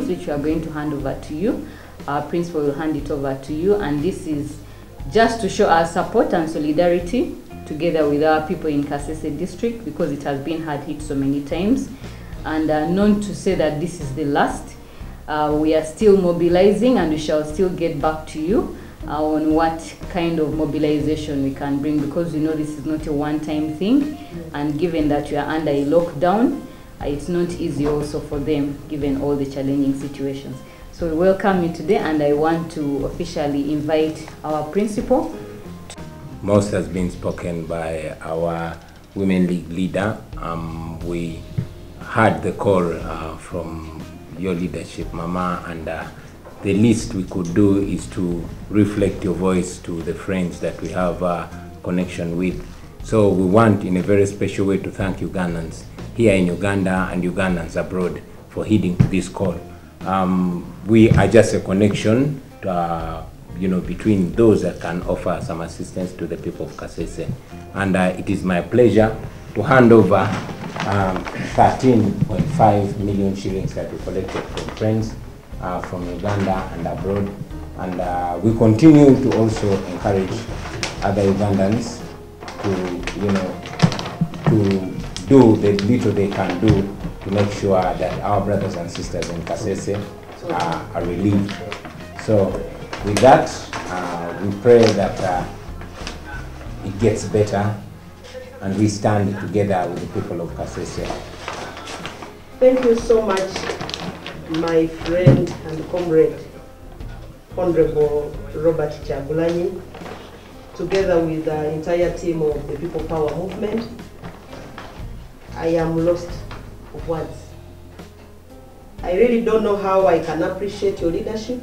trainings, which we are going to hand over to you. Our principal will hand it over to you, and this is just to show our support and solidarity together with our people in Kasese district, because it has been hard hit so many times, and known to say that this is the last. We are still mobilizing, and we shall still get back to you on what kind of mobilization we can bring, because this is not a one-time thing, and given that we are under a lockdown, it's not easy also for them, given all the challenging situations. So we welcome you today, and I want to officially invite our principal. Most has been spoken by our Women League leader. We heard the call from your leadership, Mama, and the least we could do is to reflect your voice to the friends that we have a connection with. So we want, in a very special way, to thank Ugandans here in Uganda and Ugandans abroad for heeding this call. We are just a connection to, between those that can offer some assistance to the people of Kasese. And it is my pleasure to hand over 13.5 million shillings that we collected from friends from Uganda and abroad. And we continue to also encourage other Ugandans to do the little they can do to make sure that our brothers and sisters in Kasese are relieved. So with that, we pray that it gets better, and we stand together with the people of Kasese. Thank you so much, my friend and comrade, Honorable Robert Kyagulanyi, together with the entire team of the People Power Movement. I am lost of words. I really don't know how I can appreciate your leadership.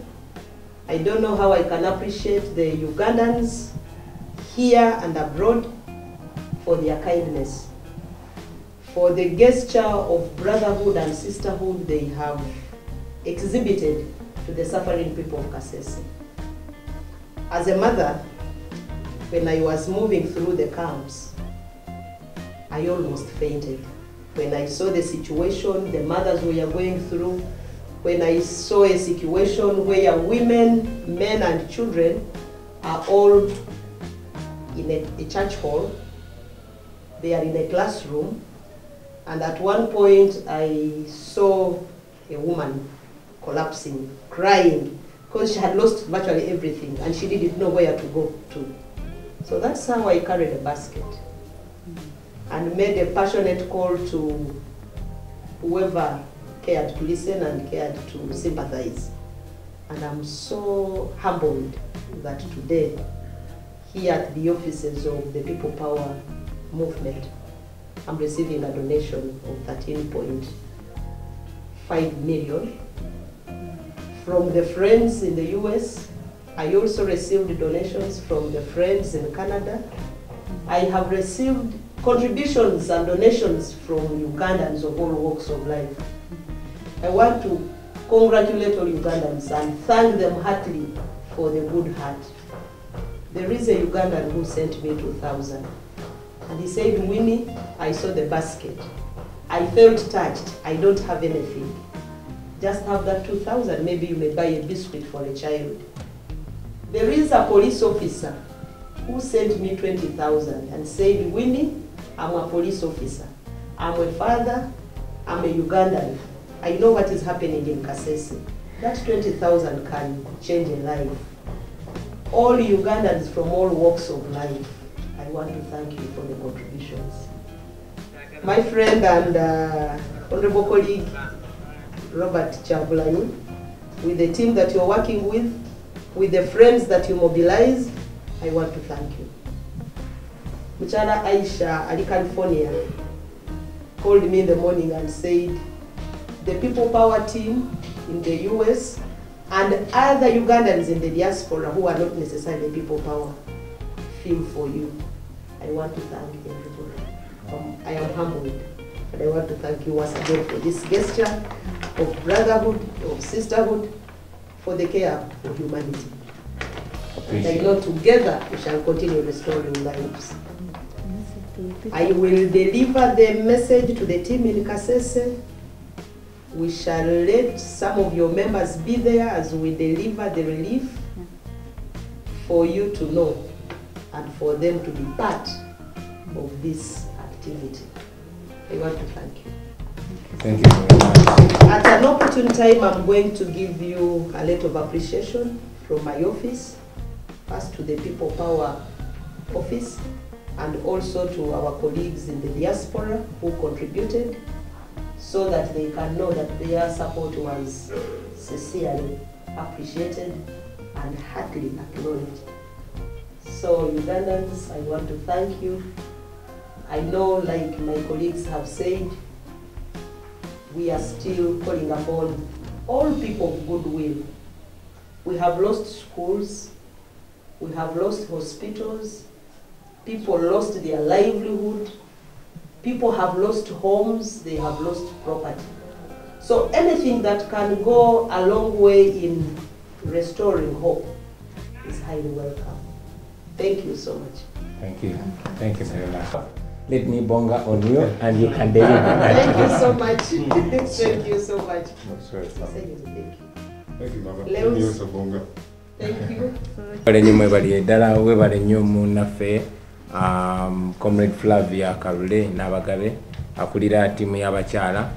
I don't know how I can appreciate the Ugandans here and abroad for their kindness, for the gesture of brotherhood and sisterhood they have exhibited to the suffering people of Kasese. As a mother, when I was moving through the camps, I almost fainted. When I saw the situation the mothers were going through, when I saw a situation where women, men and children are all in a church hall, they are in a classroom, and at one point I saw a woman collapsing, crying, because she had lost virtually everything and she didn't know where to go to. So that's how I carried a basket and made a passionate call to whoever cared to listen and cared to sympathize. And I'm so humbled that today, here at the offices of the People Power Movement, I'm receiving a donation of 13.5 million from the friends in the US. I also received donations from the friends in Canada. I have received contributions and donations from Ugandans of all walks of life. I want to congratulate all Ugandans and thank them heartily for the good heart. There is a Ugandan who sent me 2,000. And he said, Winnie, I saw the basket. I felt touched. I don't have anything. Just have that 2,000. Maybe you may buy a biscuit for a child. There is a police officer who sent me 20,000 and said, Winnie, I'm a police officer. I'm a father. I'm a Ugandan. I know what is happening in Kasese. That 20,000 can change a life. All Ugandans from all walks of life, I want to thank you for the contributions. My friend and honorable colleague, Robert Kyagulanyi, with the team that you're working with the friends that you mobilize, I want to thank you. Muchara Aisha, Ali California, called me in the morning and said, the People Power team in the US and other Ugandans in the diaspora who are not necessarily People Power feel for you. I want to thank everybody. I am humbled, and I want to thank you once again for this gesture of brotherhood, of sisterhood, for the care for humanity. And I know together we shall continue restoring lives. I will deliver the message to the team in Kasese we shall let some of your members be there as we deliver the relief for you to know and for them to be part of this activity. I want to thank you. Thank you very much. At an opportune time, I'm going to give you a letter of appreciation from my office, first to the People Power office, and also to our colleagues in the diaspora who contributed, so that they can know that their support was sincerely appreciated and heartily acknowledged. So Ugandans, I want to thank you. I know, like my colleagues have said, we are still calling upon all people of goodwill. We have lost schools, we have lost hospitals, people lost their livelihood, people have lost homes, they have lost property. So anything that can go a long way in restoring hope is highly welcome. Thank you so much. Thank you. Thank you very much. Let me bonga on you and you can deliver that. Thank you so much. Thank you so much. Thank you. Thank you, Mama. Leos. Thank you, so bonga. Thank you. Bale nyumwe bali dala we bale nyomu nafe Comrade Flavia Karule n'abagabe akulira timu y'abakyala.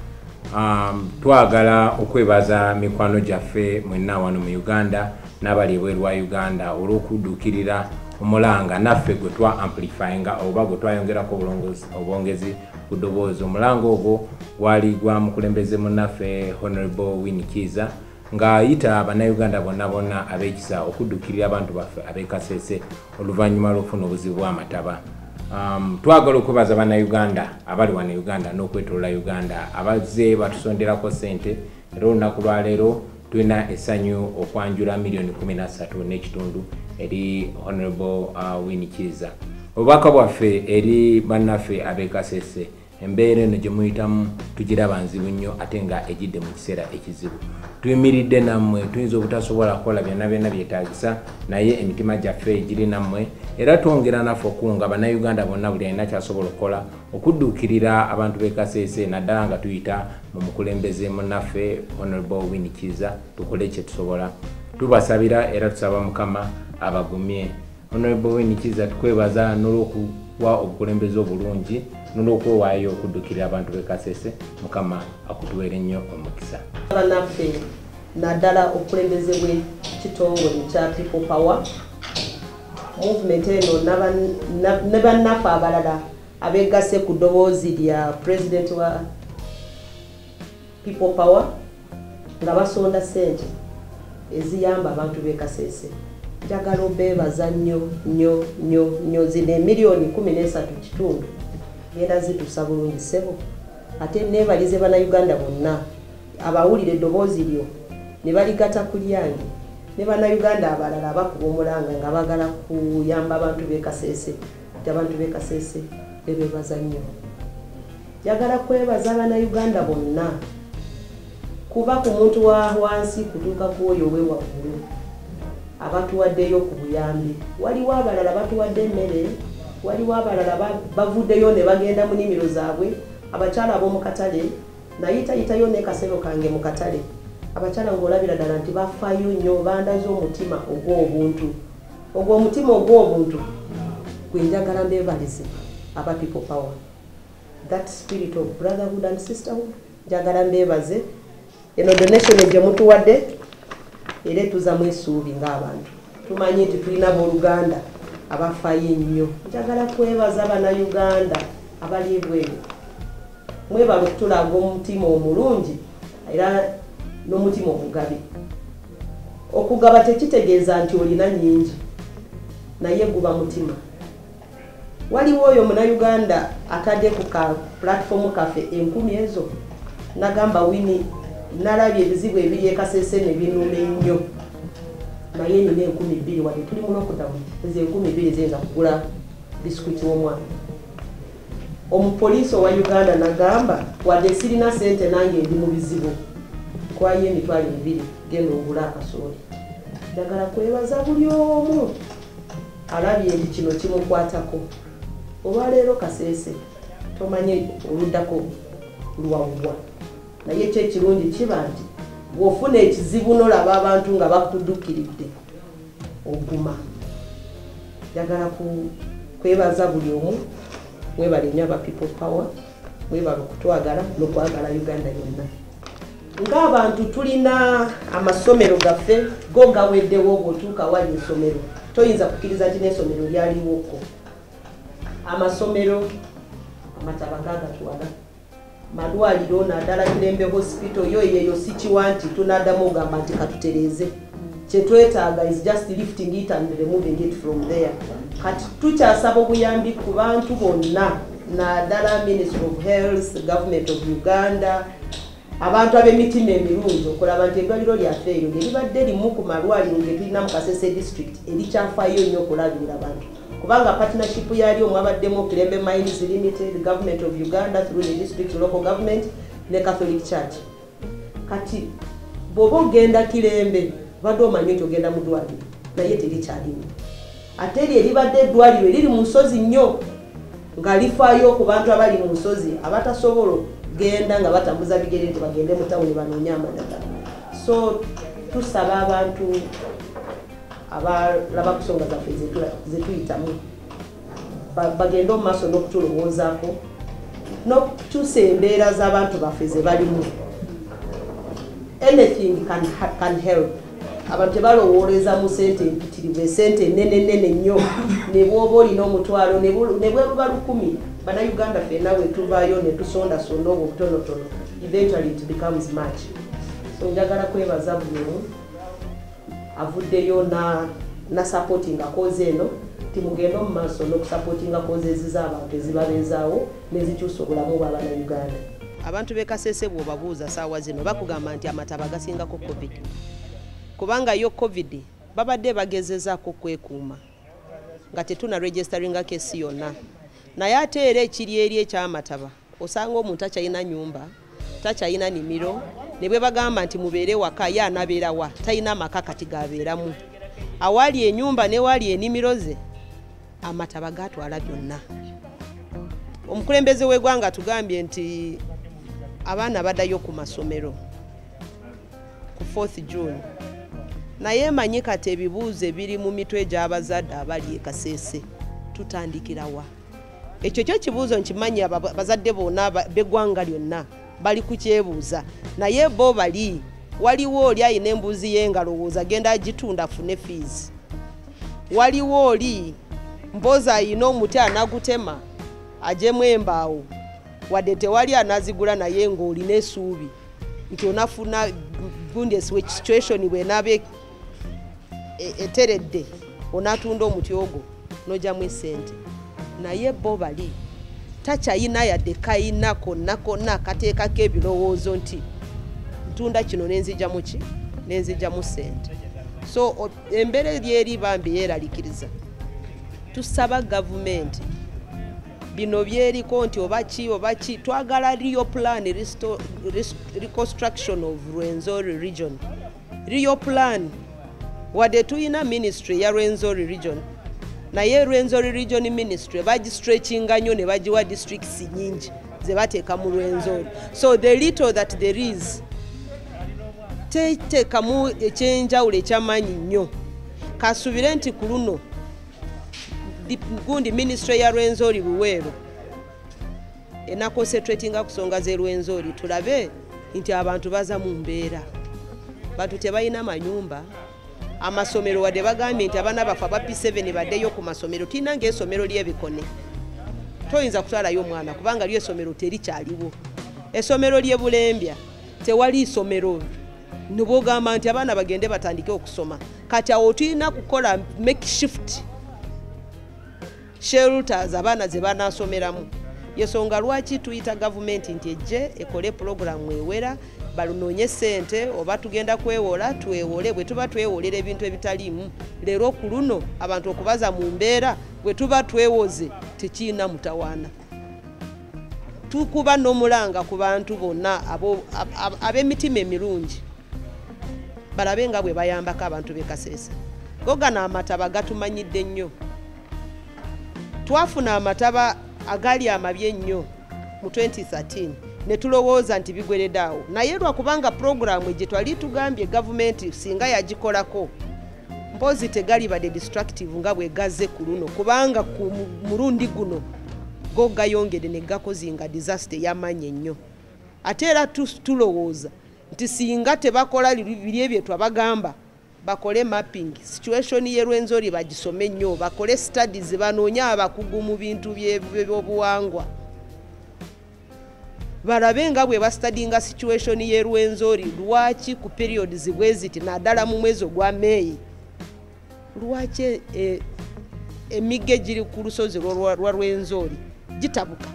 Twagala okwebaza mikwano gyaffe mwenna wano mu Uganda n'abali ebweru wa Uganda olw'okuddukirira omulanga naffe gwe twa amplifyinga oba gwe twayongerako obwongezi ku ddoboozi. Omulanga ogwo gwali gwa mukulembeze munnaffe Honorable Winnie Kiza ng'ayita Abannayuganda bonna bonna ab'ekisa okuddukirira abantu baffe ab'e Kasese oluvannyuma lw'okufuna obuzibu bw'amataba. Twagala okwebaza Bannayuganda abali wano Uganda n'okwetolola Uganda abazze batusonderako ssente era olunaku lwa leero tulina essanyu okwanjula $13.5 eri Honorable Winnie Kiza. Obubaka bwaffe eri bannaffe ab'e Kasese, embeera eno gye muyitamu tugiraba nzibu nnyo ate nga ejidde mu kiseera ekizibu. Tuyimiridde nammwe, tuyinza obutasobola kukola byonna byonna byetaagisa, naye emitima gyaffe giri nammwe era twongera naffe okunga Bannayuganda bonna buli alina kyasobola okukola okudduukirira abantu b'e Kasese, naddala nga tuyita mu mukulembeze munnaffe Honorable Winnie Kiza, tukole kye tusobola. Tubasabira era tusaba Mukama abagumye. Honorable Winnie Kiza, tukwebaza n'olw'okuwa obukulembeze obulungi n'olw'okwewaayo okuddukirira abantu b'e Kasese. Mukama akutuweere nnyo omukisa. Bannaffe naddala obukulembeze bw'ekitongole kya People Power movement eno ne bannaffe abalala abeegasse ku ddoboozi lya President wa People Power nga basonda ssente eziyamba abantu b'e Kasese. Njagala obeebaza nnyo zino $1,13,500 ngenda zitusa bulungi ssebo. Ate neebalize Bannayuganda bonna abawulira eddoboozi lyo ne baligata ku lyange ne Bannayuganda abalala abakuba omulanga nga bagala kuyamba abantu b'e Kasese. Ate abantu b'e Kasese beebaza nnyo. Njagala kwebaza Bannayuganda bonna kuba ku muntu wa wansi kutuuka ku oyo ow'ewaggulu abatuwaddeyo ku buyambi. Waliwo abalala batuwadde emmere, waliwo abalala bavuddeyo ne bagenda mu nnimiro zaabwe. Abakyala ab'omu katale nayitayitayo n'ekasero kange mu katale. Abakyala ng'olabira ddala nti bafaayo nnyo, bandaze omutima ogw'obuntu. Ogwo omutima ogw'obuntu gwe njagala mbeebalize aba People Power. That spirit of brotherhood and sisterhood njagala mbeebaze. Eno donation gye mutuwadde era tuzamu essuubi ng'abantu. Tumanyi nti tulina abooluganda abafaayo ennyo. Njagala kwebaza Bannayuganda abali ebweru. Mwebale okutulaga omutima omulungi era n'omutima omugabi. Okugaba tekitegeeza nti olina nnyingi, naye guba mutima. Waliwo oyo Munnayuganda atadde ku ka platform kaffe 10,000 ezo nagamba Winnie nalabye ebizibu ebiri e Kasese ne binuma ennyo, naye nina 2,000 wadde tuli mu lockdown, ezo 2,000 ziyinza kugula bisikuiti w'omwana. Omupoliisi owa Uganda nagamba wadde sirina ssente nange ndi mu bizibu, kwayo $2,000 genda ogula akasooli. Njagala kwebaza buli omu alabye nti kino kimukwatako. Olwaleero Kasese tomanye oluddako luwawubwa. naye ekirungi kiba nti bw'ofuna ekizibu n'olaba abantu nga bakuddukiridde oguma. Njagala kwebaza buli omu, mwebale nnyo aba people power, mwebale okutwagala n'okwagala Uganda yonna. Ng'abantu tulina amasomero gaffe go gaweddewo bw'otuuka wali essomero toyinza kukkiriza nti n'essomero lyaliwoko. Amasomero amataba gagatwala, malwaliro naddala Kirembe hospital yoyeyo si kiwa nti tunaddamu ogamba nti katutereeze. Kyetwetaaga is just lifting it and removing it from there. Kati tukyasaba obuyambi ku bantu bonna naddala Ministry of Health, Government of Uganda, abantu ab'emitima emirungi okulaba nti eddwaliro lyaffe eryo lye libadde limu ku malwaliro ge tulina mu Kasese district erikyafaayo nnyo okulabirira abantu. Kubanga partnership yali omwabaddemu Kirembe Mines Limited, Government of Uganda through the district local government ne Catholic Church. Kati bw'oba ogenda Kirembe badde omanyi nti ogenda mu ddwaliro naye terikyalimu. Ate eryo eribadde eddwaliro eriri mu nsozi nnyo nga lifaayo ku bantu abali mu nsozi abatasobola genda nga batambuza bigere nti bagende mu tawuni banoonye amadagala. So tusaba abantu abalaba ku nsonga zaffe zetuyitamu bagende mu maaso n'okutulowoozaako n'okutuusa embeera z'abantu baffe ze balimu. Anything can help. Abantu tebalowooleza mu sente empitirivu, esente ennene nnyo ne bw'oba olina omutwalo ne bweruba 10 bannayuganda ffenna bwe tuvaayo ne tusondasonda obwo butonotono, eventually it becomes much. So njagala kwebaza buli omu avuddeyo na supportinga cause eno timugenda mu maaso n'okusupportinga cause ez'abantu ezibabeezaawo n'ezikyusa obulamu bw'Abannayuganda. Abantu b'e Kasese bw'obabuuza saawa zino bakugamba nti amataba gasingako COVID. Kubanga yo COVID babadde bagezezaako kwekuuma nga tetuna registeringa kesi yonna. Naye ate era ekiri eri ekyamataba osanga omuntu akyalina nyumba, takyalina nimiro, ne bwe bagamba nti mubeere waka ye anabeera wa talina maka kati gabeeramu. Awali ennyumba ne wali enimiro ze amataba gatwala byonna. Omukulembeze w'eggwanga tugambye nti abaana baddayo ku masomero ku 4th June. Naye manyi kati ebibuuzo ebiri mu mitwe gy'abazadde abali e Kasese tutandikira wa? Ekyo kyo kibuuzo nkimanyi abazadde bonna b'eggwanga lyonna bali kukyebuuza. Naye bo bali waliwo oli ayina embuzi ye ngalowooza agenda agitunda afune fees. Waliwo oli mpozi ayina omuti anagutema ajemu embaawo wadde tewali anazigula naye ng'olina essuubi nti onafuna gundi situation bw'enaabe eteredde onatunda omuti ogwo n'ogyamu essente. Naye bo bali takyayina yadde kayina konna akateekako ebirowoozo nti ntunda kino nenzijjamu ki nenzijjamu ssente. So embeera eryeri bambi yeeralikiriza tusaba gavumenti bino byeriko nti oba ki twagala Rio Plan reconstruction of Rwenzori region. Rio Plan wadde tuyina ministry ya Rwenzori region naye Rwenzori region ministry bagistretchinga nnyo ne bagiwa districts nyingi ze bateeka mu Rwenzori. So the little that there is teekamu ekyenjawulo ekyamaanyi nnyo. Kasubire nti ku luno gundi ministry ya Rwenzori Luweero enakonsentratinga ku nsonga ze Rwenzori tulabe nti abantu baza mu mbeera. Bantu tebalina manyumba. Amasomero wadde bagambye nti abaana bafa ba P7 baddeyo ku masomero. Tulina ng'essomero ly'Ebikone toyinza kutwalayo omwana kubanga lyo essomero terikyaliwo. Essomero ly'e Bulembya tewali isomero. Nibogamba nti abaana bagende batandike okusoma. Kati awo tulina kukola makeshift shelters abaana ze banasomeramu. Yesonga lwaki tuyita gavumenti nti ejje ekole programu ewera balunoonye ssente oba tugenda kwewola twewole. Bwe tuba twewolera ebintu ebitaliimu leero ku luno abantu okubaza mu mbeera bwe tuba twewoze tekiina mutawaana. Tukuba n'omulanga ku bantu bonna ab'emitima emirungi balabe nga bwe bayambako abantu b'e Kasese. Gogana amataba gatumanyidde nnyo. Twafuna amataba agali amabye nnyo mu 2013 ne tulowooza nti bigweredde naye lwakubanga programu gye twali tugambye gavumenti singa yagikolako mpozi tegali badde destructive nga bwegaze ku luno kubanga ku mulundi guno go gayongedde ne gakozinga disaster yamanyi ennyo ate era tulowooza nti singa tebakola biri ebyo twabagamba bakole mapping situation ye Rwenzori bagisome nnyo bakole studies banoonya abakugu mu bintu by'obuwangwa barabe nga bwe bastudinga situation ye Rwenzori lwaki ku periods bweziti naddala mu mwezi gwa May lwaki emige giri ku lusozi lwa Rwenzori gitabuka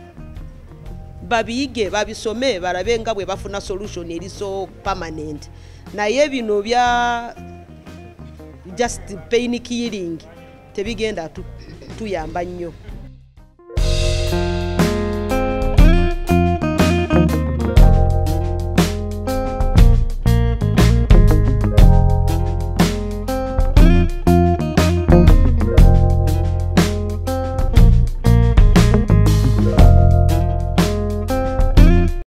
babiyige babisome barabe nga bwe bafuna solution eriso permanent naye bino bya just pain killing tebigenda tuyamba nnyo